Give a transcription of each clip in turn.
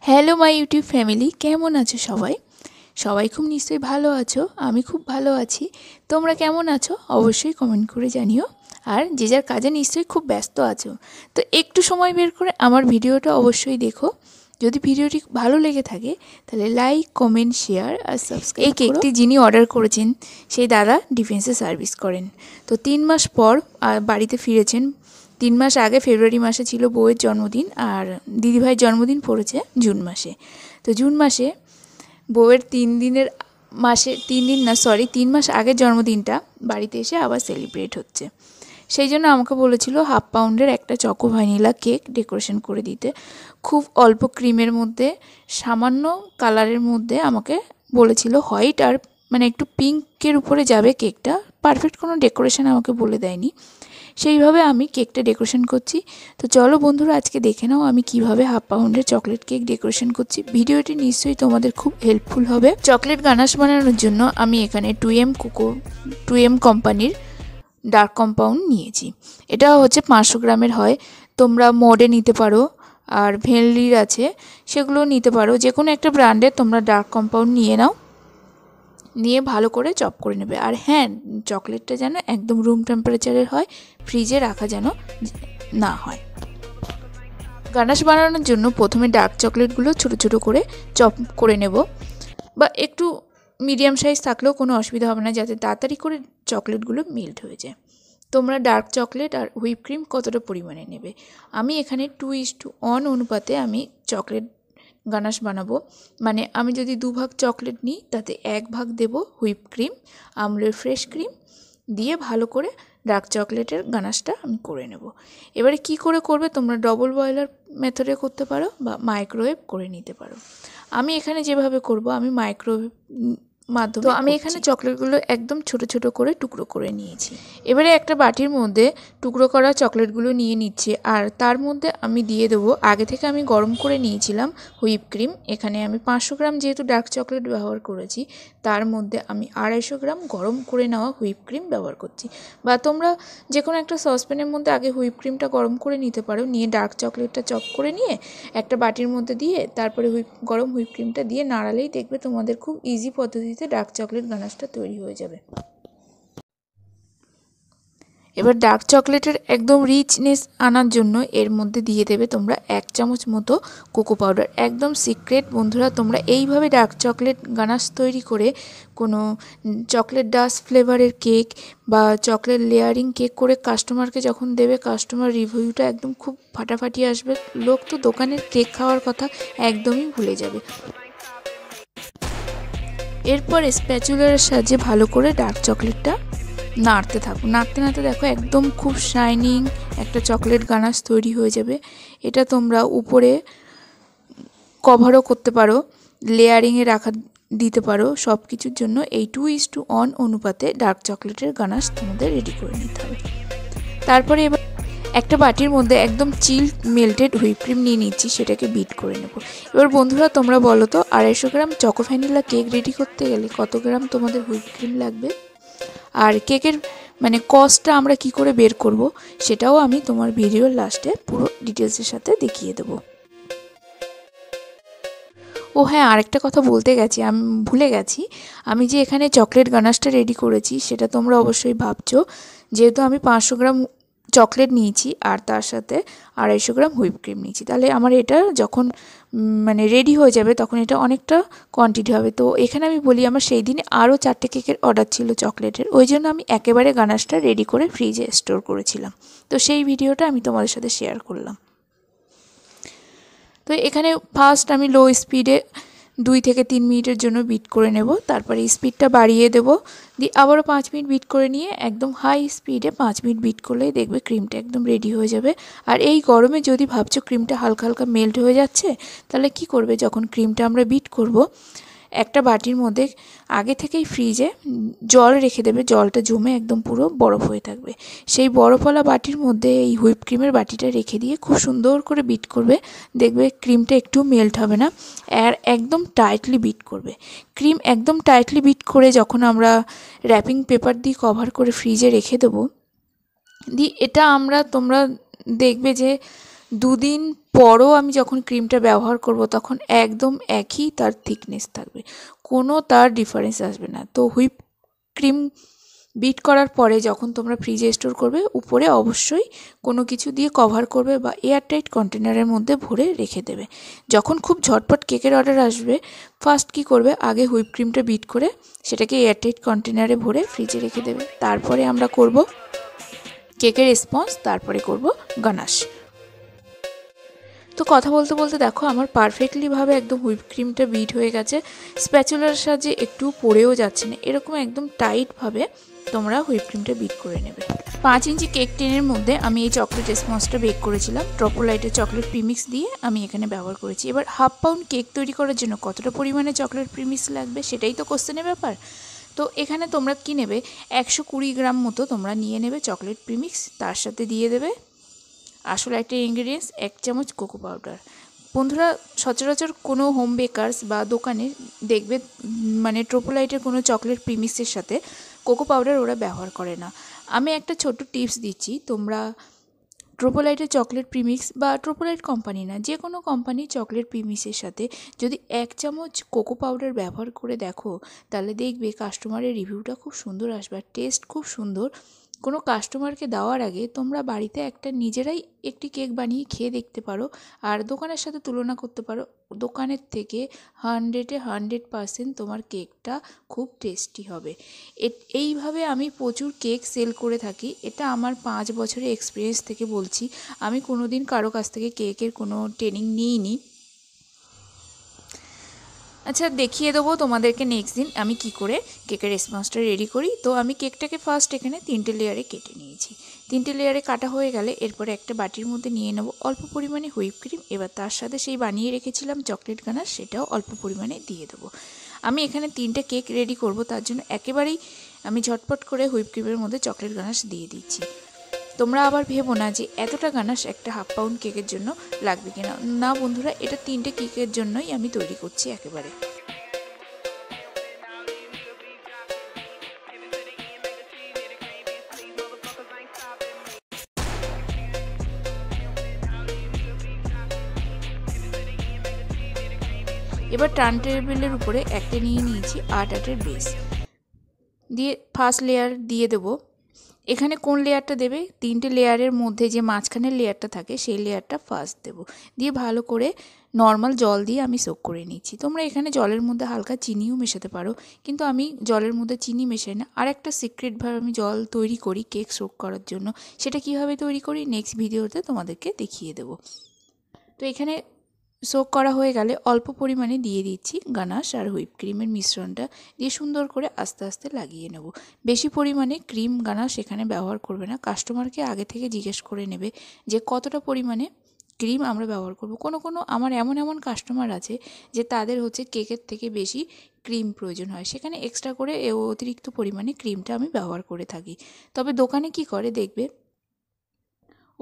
Hello my YouTube family, কেমন আছো সবাই? সবাই খুব নিশ্চয়ই ভালো আছো। আমি খুব ভালো আছি। তোমরা কেমন আছো অবশ্যই কমেন্ট করে জানিও। আর যে যার কাজে নিশ্চয়ই খুব ব্যস্ত আছো, তো একটু সময় বের করে আমার ভিডিওটা অবশ্যই দেখো। যদি ভিডিওটি ভালো লেগে থাকে তাহলে লাইক, কমেন্ট, শেয়ার আর সাবস্ক্রাইব। এই কেকটি যিনি অর্ডার করেছেন সেই দাদা ডিফেন্সে সার্ভিস করেন। তো 3 মাস পর বাড়িতে ফিরেছেন। 3 মাস আগে ফেব্রুয়ারি মাসে ছিল বউয়ের জন্মদিন, আর দিদিভাইয়ের জন্মদিন পড়েছে জুন মাসে। তো জুন মাসে বউয়ের 3 মাস আগের জন্মদিনটা বাড়িতে এসে আবার সেলিব্রেট হচ্ছে। সেই জন্য আমাকে বলেছিল 1/2 পাউন্ডের একটা চকো ভ্যানিলা কেক ডেকোরেশন করে দিতে। খুব অল্প ক্রিমের মধ্যে, সামান্য কালারের মধ্যে আমাকে বলেছিল। হোয়াইট আর মানে একটু পিঙ্কের উপরে যাবে কেকটা। পারফেক্ট কোনো ডেকোরেশন আমাকে বলে দেয়নি। সেইভাবে আমি কেকটা ডেকোরেশন করছি। তো চলো বন্ধুরা, আজকে দেখে নাও আমি কিভাবে 1/2 পাউন্ডের চকলেট কেক ডেকোরেশন করছি। ভিডিওটি নিশ্চয়ই তোমাদের খুব হেল্পফুল হবে। চকলেট গানাশ বানানোর জন্য আমি এখানে 2M কোম্পানির ডার্ক কম্পাউন্ড নিয়েছি। এটা হচ্ছে 500 গ্রামের হয়। তোমরা মডে নিতে পারো, আর ভেনলির আছে, সেগুলো নিতে পারো। যে কোনো একটা ব্র্যান্ডের তোমরা ডার্ক কম্পাউন্ড নিয়ে নাও, নিয়ে ভালো করে চপ করে নেবে। আর হ্যাঁ, চকলেটটা যেন একদম রুম টেম্পারেচারের হয়, ফ্রিজে রাখা যেন না হয়। গানাশ বানানোর জন্য প্রথমে ডার্ক চকলেটগুলো ছোটো ছোটো করে চপ করে নেব, বা একটু মিডিয়াম সাইজ থাকলেও কোনো অসুবিধা হবে না, যাতে তাড়াতাড়ি করে চকলেটগুলো মেল্ট হয়ে যায়। তোমরা ডার্ক চকলেট আর হুইপ ক্রিম কতটা পরিমাণে নেবে? আমি এখানে 2:1 অনুপাতে আমি চকলেট গানাশ বানাবো। মানে আমি যদি 2 ভাগ চকলেট নিই তাতে 1 ভাগ দেব হুইপ ক্রিম, আমুলের ফ্রেশ ক্রিম দিয়ে ভালো করে ডার্ক চকলেটের গানাশটা আমি করে নেব। এবারে কি করে করবে, তোমরা ডবল বয়লার মেথডে করতে পারো বা মাইক্রোওয়েভ করে নিতে পারো। আমি এখানে যেভাবে করব, আমি মাইক্রোওয়েভ মাধ্যমে। তো আমি এখানে চকলেটগুলো একদম ছোট ছোট করে টুকরো করে নিয়েছি। এবারে একটা বাটির মধ্যে টুকরো করা চকলেটগুলো নিয়ে নিচ্ছি, আর তার মধ্যে আমি দিয়ে দেবো, আগে থেকে আমি গরম করে নিয়েছিলাম হুইপ ক্রিম। এখানে আমি 500 গ্রাম যেহেতু ডার্ক চকলেট ব্যবহার করেছি, তার মধ্যে আমি 250 গ্রাম গরম করে নেওয়া হুইপ ক্রিম ব্যবহার করছি। বা তোমরা যে কোনো একটা সসপ্যানের মধ্যে আগে হুইপ ক্রিমটা গরম করে নিতে পারো, নিয়ে ডার্ক চকলেটটা চপ করে নিয়ে একটা বাটির মধ্যে দিয়ে তারপরে গরম হুইপ ক্রিমটা দিয়ে নাড়ালেই দেখবে তোমাদের খুব ইজি পদ্ধতিতে ডার্ক চকলেট গানাশটা তৈরি হয়ে যাবে। এবার ডার্ক চকলেটের একদম রিচনেস আনার জন্য এর মধ্যে দিয়ে দেবে তোমরা 1 চামচ মতো কোকো পাউডার। একদম সিক্রেট বন্ধুরা, তোমরা এইভাবে ডার্ক চকলেট গানাশ তৈরি করে কোনো চকলেট ডাস্ট ফ্লেভারের কেক বা চকলেট লেয়ারিং কেক করে কাস্টমারকে যখন দেবে, কাস্টমার রিভিউটা একদম খুব ফাটাফাটি আসবে। লোক তো দোকানের কেক খাওয়ার কথা একদমই ভুলে যাবে। এরপর স্প্যাচুলার সাহায্যে ভালো করে ডার্ক চকলেটটা নাড়তে থাকো। নাড়তে নাড়তে দেখো একদম খুব শাইনিং একটা চকলেট গানাশ তৈরি হয়ে যাবে। এটা তোমরা উপরে কভারও করতে পারো, লেয়ারিংয়ে দিতে পারো। সব কিছুর জন্য এই 2:1 অনুপাতে ডার্ক চকলেটের গানাশ তোমাদের রেডি করে নিতে হবে। তারপরে এবার একটা বাটির মধ্যে একদম চিল মেল্টেড হুইপ ক্রিম নিয়ে নিচ্ছি, সেটাকে বিট করে নেব। এবার বন্ধুরা তোমরা বলো তো, 250 গ্রাম চকো ভ্যানিলা কেক রেডি করতে গেলে কত গ্রাম তোমাদের হুইপ ক্রিম লাগবে? আর কেকের মানে কস্টটা আমরা কি করে বের করব, সেটাও আমি তোমার ভিডিওর লাস্টে পুরো ডিটেলসের সাথে দেখিয়ে দেবো। ও হ্যাঁ, আরেকটা কথা বলতে গেছি, আমি ভুলে গেছি। আমি যে এখানে চকলেট গানাশটা রেডি করেছি, সেটা তোমরা অবশ্যই ভাবছো, যেহেতু আমি 500 গ্রাম চকলেট নিয়েছি আর তার সাথে 250 গ্রাম হুইপ ক্রিম নিয়েছি, তাহলে আমার এটা যখন মানে রেডি হয়ে যাবে তখন এটা অনেকটা কোয়ান্টিটি হবে। তো এখানে আমি বলি, আমার সেই দিনে আরও 4টে কেকের অর্ডার ছিল চকলেটের, ওই জন্য আমি একেবারে গানাশটা রেডি করে ফ্রিজে স্টোর করেছিলাম। তো সেই ভিডিওটা আমি তোমাদের সাথে শেয়ার করলাম। তো এখানে ফার্স্ট আমি লো স্পিডে 2 থেকে 3 মিনিটের জন্য বিট করে নেব। তারপরে স্পিডটা বাড়িয়ে দেব, দিয়ে আবারও 5 মিনিট বিট করে নিয়ে একদম হাই স্পিডে 5 মিনিট বিট করলেই দেখবে ক্রিমটা একদম রেডি হয়ে যাবে। আর এই গরমে যদি ভাবছো ক্রিমটা হালকা হালকা মেল্ট হয়ে যাচ্ছে, তাহলে কি করবে, যখন ক্রিমটা আমরা বিট করব, একটা বাটির মধ্যে আগে থেকেই ফ্রিজে জল রেখে দেবে, জলটা জমে একদম পুরো বরফ হয়ে থাকবে। সেই বরফওয়ালা বাটির মধ্যে এই হুইপ ক্রিমের বাটিটা রেখে দিয়ে খুব সুন্দর করে বিট করবে, দেখবে ক্রিমটা একটু মেল্ট হবে না, আর একদম টাইটলি বিট করবে। ক্রিম একদম টাইটলি বিট করে যখন আমরা র্যাপিং পেপার দিয়ে কভার করে ফ্রিজে রেখে দেবো, দিয়ে এটা তোমরা দেখবে যে 2 দিন পরও আমি যখন ক্রিমটা ব্যবহার করব তখন একদম একই তার থিকনেস থাকবে, কোনো তার ডিফারেন্স আসবে না। তো হুইপ ক্রিম বিট করার পরে যখন তোমরা ফ্রিজে স্টোর করবে, উপরে অবশ্যই কোনো কিছু দিয়ে কভার করবে বা এয়ারটাইট কন্টেনারের মধ্যে ভরে রেখে দেবে। যখন খুব ঝটপট কেকের অর্ডার আসবে, ফার্স্ট কি করবে, আগে হুইপ ক্রিমটা বিট করে সেটাকে এয়ারটাইট কন্টেনারে ভরে ফ্রিজে রেখে দেবে। তারপরে আমরা করব কেকের স্পঞ্জ, তারপরে করব গানাশ। তো কথা বলতে বলতে দেখো আমার পারফেক্টলিভাবে একদম হুইপ ক্রিমটা বিট হয়ে গেছে, স্প্যাচুলার সাহায্যে একটু পড়েও যাচ্ছে না, এরকম একদম টাইটভাবে তোমরা হুইপ ক্রিমটা বিট করে নেবে। 5 ইঞ্চি কেক টিনের মধ্যে আমি এই চকলেট স্পঞ্জটা বেক করেছিলাম, ট্রোপোলাইটের চকলেট প্রিমিক্স দিয়ে আমি এখানে ব্যবহার করেছি। এবার 1/2 পাউন্ড কেক তৈরি করার জন্য কতটা পরিমাণে চকলেট প্রিমিক্স লাগবে সেটাই তো কোশ্চেনের ব্যাপার। তো এখানে তোমরা কী নেবে, 120 গ্রাম মতো তোমরা নিয়ে নেবে চকলেট প্রিমিক্স, তার সাথে দিয়ে দেবে আসলে একটা ইনগ্রিডিয়েন্টস 1 চামচ কোকো পাউডার। বন্ধুরা, সচরাচর কোনো হোম বেকার্স বা দোকানে দেখবে মানে ট্রোপোলাইটের কোনো চকলেট প্রিমিক্সের সাথে কোকো পাউডার ওরা ব্যবহার করে না। আমি একটা ছোট্ট টিপস দিচ্ছি, তোমরা ট্রোপোলাইটের চকলেট প্রিমিক্স বা ট্রোপোলাইট কোম্পানি না, যে কোনো কোম্পানির চকলেট প্রিমিক্সের সাথে যদি 1 চামচ কোকো পাউডার ব্যবহার করে দেখো, তাহলে দেখবে কাস্টমারের রিভিউটা খুব সুন্দর আসবে আর টেস্ট খুব সুন্দর। কোনো কাস্টমারকে দেওয়ার আগে তোমরা বাড়িতে একটা নিজেরাই একটি কেক বানিয়ে খেয়ে দেখতে পারো আর দোকানের সাথে তুলনা করতে পারো। দোকানের থেকে 100-এ 100% তোমার কেকটা খুব টেস্টি হবে। এইভাবে আমি প্রচুর কেক সেল করে থাকি, এটা আমার 5 বছরের এক্সপিরিয়েন্স থেকে বলছি। আমি কোনো দিন কারো কাছ থেকে কেকের কোনো ট্রেনিং নিইনি। আচ্ছা, দেখিয়ে দেবো তোমাদেরকে নেক্সট দিন আমি কি করে কেকের স্পঞ্জটা রেডি করি। তো আমি কেকটাকে ফার্স্ট এখানে 3টে লেয়ারে কেটে নিয়েছি। 3টে লেয়ারে কাটা হয়ে গেলে এরপরে একটা বাটির মধ্যে নিয়ে নেব অল্প পরিমাণে হুইপ ক্রিম। এবার তার সাথে সেই বানিয়ে রেখেছিলাম চকলেট গানাশ, সেটাও অল্প পরিমাণে দিয়ে দেবো। আমি এখানে 3টে কেক রেডি করব, তার জন্য একেবারেই আমি ঝটপট করে হুইপ ক্রিমের মধ্যে চকলেট গানাশ দিয়ে দিচ্ছি। তোমরা আবার ভেবো না যে এতটা গানাশ একটা 1/2 পাউন্ড কেকের জন্য লাগবে কিনা, না বন্ধুরা, এটা 3টে কেকের জন্যই আমি তৈরি করছি একেবারে। এবার টার্ন টেবিলের উপরে একটা নিয়ে নিয়েছি 8 আটের বেস দিয়ে ফার্স্ট লেয়ার দিয়ে দেবো। এখানে কোন লেয়ারটা দেবে, 3টে লেয়ারের মধ্যে যে মাঝখানের লেয়ারটা থাকে সেই লেয়ারটা ফার্স্ট দেবো, দিয়ে ভালো করে নর্মাল জল দিয়ে আমি সোক করে নিচ্ছি। তোমরা এখানে জলের মধ্যে হালকা চিনিও মেশাতে পারো, কিন্তু আমি জলের মধ্যে চিনি মেশাই না। আর একটা সিক্রেটভাবে আমি জল তৈরি করি কেক সোক করার জন্য, সেটা কীভাবে তৈরি করি নেক্সট ভিডিওতে তোমাদেরকে দেখিয়ে দেবো। তো এখানে সোক করা হয়ে গেলে অল্প পরিমাণে দিয়ে দিচ্ছি গানাশ আর হুইপ ক্রিমের মিশ্রণটা, দিয়ে সুন্দর করে আস্তে আস্তে লাগিয়ে নেব। বেশি পরিমাণে ক্রিম গানাশ এখানে ব্যবহার করবে না, কাস্টমারকে আগে থেকে জিজ্ঞেস করে নেবে যে কতটা পরিমাণে ক্রিম আমরা ব্যবহার করব। কোনো আমার এমন কাস্টমার আছে যে তাদের হচ্ছে কেকের থেকে বেশি ক্রিম প্রয়োজন হয়, সেখানে এক্সট্রা করে অতিরিক্ত পরিমাণে ক্রিমটা আমি ব্যবহার করে থাকি। তবে দোকানে কি করে দেখবে,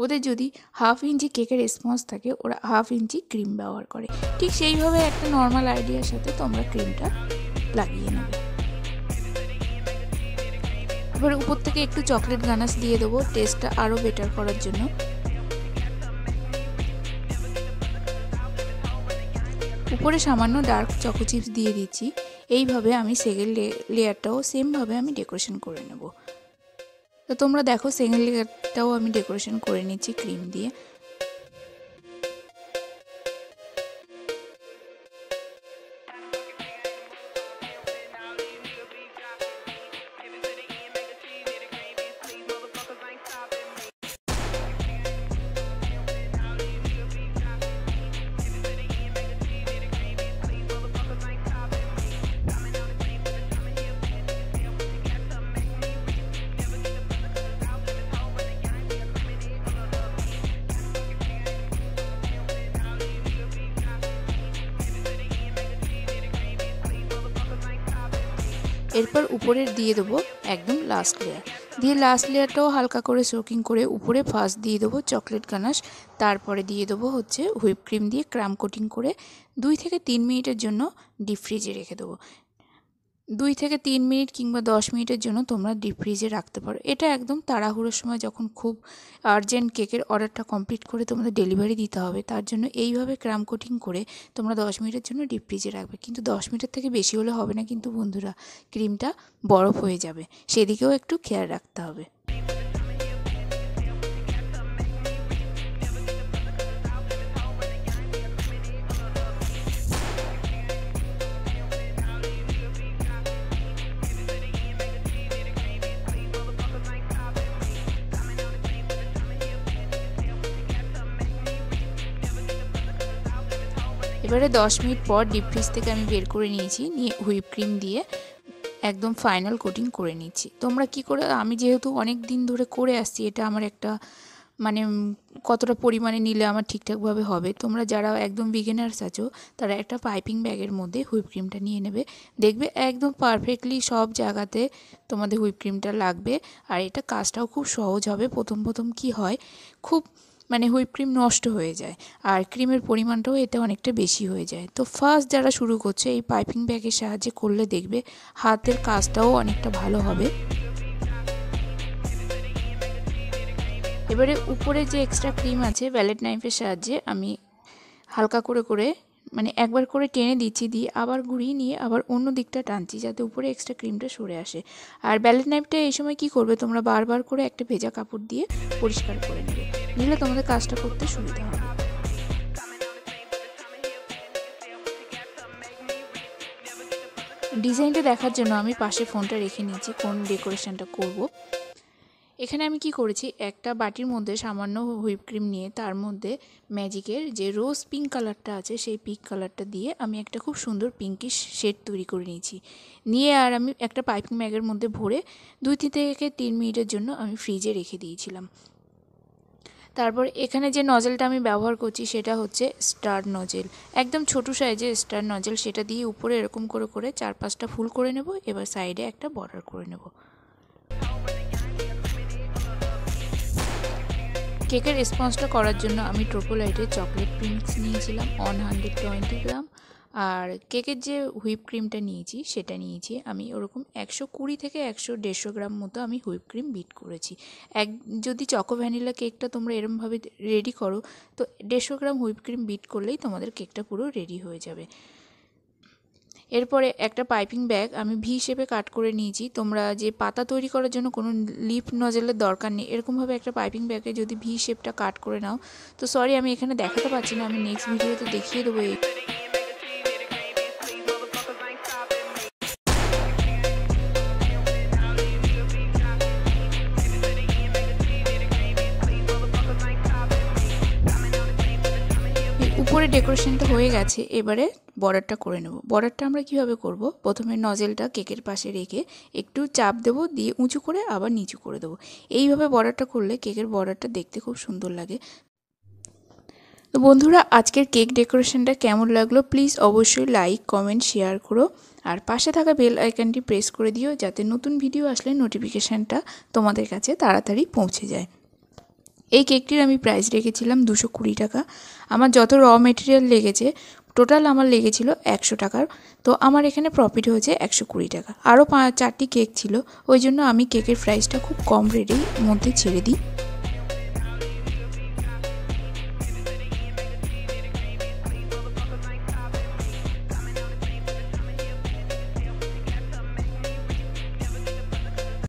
ওদের যদি 1/2 ইঞ্চি কেকের স্পঞ্জ থাকে ওরা 1/2 ইঞ্চি ক্রিম ব্যবহার করে। ঠিক সেইভাবে একটা নর্মাল আইডিয়ার সাথে তোমরা ক্রিমটা লাগিয়ে নেবে। এবার উপর থেকে একটু চকলেট গানাশ দিয়ে দেবো টেস্টটা আরও বেটার করার জন্য। উপরে সামান্য ডার্ক চকো চিপস দিয়ে দিচ্ছি। এইভাবে আমি সেকেন্ড লেয়ারটাও সেমভাবে আমি ডেকোরেশন করে নেব। তো তোমরা দেখো সেকেন্ড লেয়ারটাও আমি ডেকোরেশন করে নিচ্ছি ক্রিম দিয়ে। এরপর উপরে দিয়ে দেবো একদম লাস্ট লেয়ার, দিয়ে লাস্ট লেয়ারটাও হালকা করে সোকিং করে উপরে ফার্স্ট দিয়ে দেবো চকলেট গানাশ, তারপরে দিয়ে দেবো হচ্ছে হুইপ ক্রিম দিয়ে ক্রাম কোটিং করে 2 থেকে 3 মিনিটের জন্য ডিপ ফ্রিজে রেখে দেবো। 2 থেকে 3 মিনিট কিংবা 10 মিনিটের জন্য তোমরা ডিপ ফ্রিজে রাখতে পারো। এটা একদম তাড়াহুড়োর সময় যখন খুব আর্জেন্ট কেকের অর্ডারটা কমপ্লিট করে তোমাদের ডেলিভারি দিতে হবে, তার জন্য এইভাবে ক্রাম কোটিং করে তোমরা 10 মিনিটের জন্য ডিপ ফ্রিজে রাখবে। কিন্তু 10 মিনিটের থেকে বেশি হলে হবে না কিন্তু বন্ধুরা, ক্রিমটা বরফ হয়ে যাবে, সেদিকেও একটু খেয়াল রাখতে হবে। এবারে 10 মিনিট পর ডিপ ফ্রিজ থেকে আমি বের করে নিয়েছি, নিয়ে হুইপ ক্রিম দিয়ে একদম ফাইনাল কোটিং করে নিচ্ছি। তোমরা কি করে, আমি যেহেতু অনেক দিন ধরে করে আসছি, এটা আমার একটা মানে কতটা পরিমাণে নিলে আমার ঠিকঠাকভাবে হবে। তোমরা যারা একদম বিগিনার্স আছো তারা একটা পাইপিং ব্যাগের মধ্যে হুইপ ক্রিমটা নিয়ে নেবে, দেখবে একদম পারফেক্টলি সব জায়গাতে তোমাদের হুইপ ক্রিমটা লাগবে। আর এটা কাজটাও খুব সহজ হবে। প্রথম কি হয়, খুব হুইপ ক্রিম নষ্ট হয়ে যায় আর ক্রিমের পরিমাণটাও এতে অনেকটা বেশি হয়ে যায়। তো ফার্স্ট যারা শুরু করছে এই পাইপিং ব্যাগের সাহায্যে করলে দেখবে হাতের কাজটাও অনেকটা ভালো হবে। এবারে উপরে যে এক্সট্রা ক্রিম আছে ব্যালেট নাইফের সাহায্যে আমি হালকা করে একবার করে টেনে দিচ্ছি, দিয়ে আবার ঘুরিয়ে নিয়ে আবার অন্য দিকটা টানছি যাতে উপরে এক্সট্রা ক্রিমটা সরে আসে। আর ব্যালেট নাইফটা এই সময় কি করবে, তোমরা বারবার করে একটা ভেজা কাপড় দিয়ে পরিষ্কার করে নেবে, নিলে তোমাদের কাজটা করতে সুবিধা হবে। ডিজাইনটা দেখার জন্য আমি পাশে ফোনটা রেখে নিয়েছি কোন ডেকোরেশনটা করব। এখানে আমি কি করেছি, একটা বাটির মধ্যে সামান্য হুইপ ক্রিম নিয়ে তার মধ্যে ম্যাজিকের যে রোজ পিঙ্ক কালারটা আছে সেই পিঙ্ক কালারটা দিয়ে আমি একটা খুব সুন্দর পিঙ্কিশ শেড তৈরি করে নিয়েছি। নিয়ে আর আমি একটা পাইপিং ব্যাগের মধ্যে ভরে 2 থেকে 3 মিনিটের জন্য আমি ফ্রিজে রেখে দিয়েছিলাম। তারপর এখানে যে নজেলটা আমি ব্যবহার করছি সেটা হচ্ছে স্টার নজেল, একদম ছোট সাইজের স্টার নজেল। সেটা দিয়ে উপরে এরকম করে 4-5টা ফুল করে নেব। এবার সাইডে একটা বর্ডার করে নেব। কেকের স্পঞ্জটা করার জন্য আমি ট্রোপোলাইটের চকলেট প্রিন্স নিয়েছিলাম 120 গ্রাম। আর কেকের যে হুইপ ক্রিমটা নিয়েছি সেটা নিয়েছি আমি ওরকম 120 থেকে 150 গ্রাম মতো আমি হুইপ ক্রিম বিট করেছি। যদি চকো ভ্যানিলা কেকটা তোমরা এরমভাবে রেডি করো তো 150 গ্রাম হুইপ ক্রিম বিট করলেই তোমাদের কেকটা পুরো রেডি হয়ে যাবে। এরপরে একটা পাইপিং ব্যাগ আমি ভি শেপে কাট করে নিয়েছি। তোমরা যে পাতা তৈরি করার জন্য কোনো লিপ নজেলের দরকার নেই, এরকমভাবে একটা পাইপিং ব্যাগে যদি ভি শেপটা কাট করে নাও, তো সরি আমি এখানে দেখাতে পারছি না, আমি নেক্সট ভিডিওতে দেখিয়ে দেবো। উপরে ডেকোরেশনটা হয়ে গেছে, এবারে বর্ডারটা করে নেব। বর্ডারটা আমরা কিভাবে করব, প্রথমে নজেলটা কেকের পাশে রেখে একটু চাপ দেব, দিয়ে উঁচু করে আবার নিচু করে দেবো। এইভাবে বর্ডারটা করলে কেকের বর্ডারটা দেখতে খুব সুন্দর লাগে। তো বন্ধুরা, আজকের কেক ডেকোরেশনটা কেমন লাগলো প্লিজ অবশ্যই লাইক কমেন্ট শেয়ার করো, আর পাশে থাকা বেল আইকনটি প্রেস করে দিও যাতে নতুন ভিডিও আসলে নোটিফিকেশানটা তোমাদের কাছে তাড়াতাড়ি পৌঁছে যায়। এই কেকটির আমি প্রাইস রেখেছিলাম 220 টাকা। আমার যত র মেটেরিয়াল লেগেছে টোটাল আমার লেগেছিল 100 টাকার। তো আমার এখানে প্রফিট হয়েছে 120 টাকা। আরও 4টি কেক ছিল, ওই জন্য আমি কেকের প্রাইসটা খুব কম রেটের মধ্যে ছেড়ে দিই।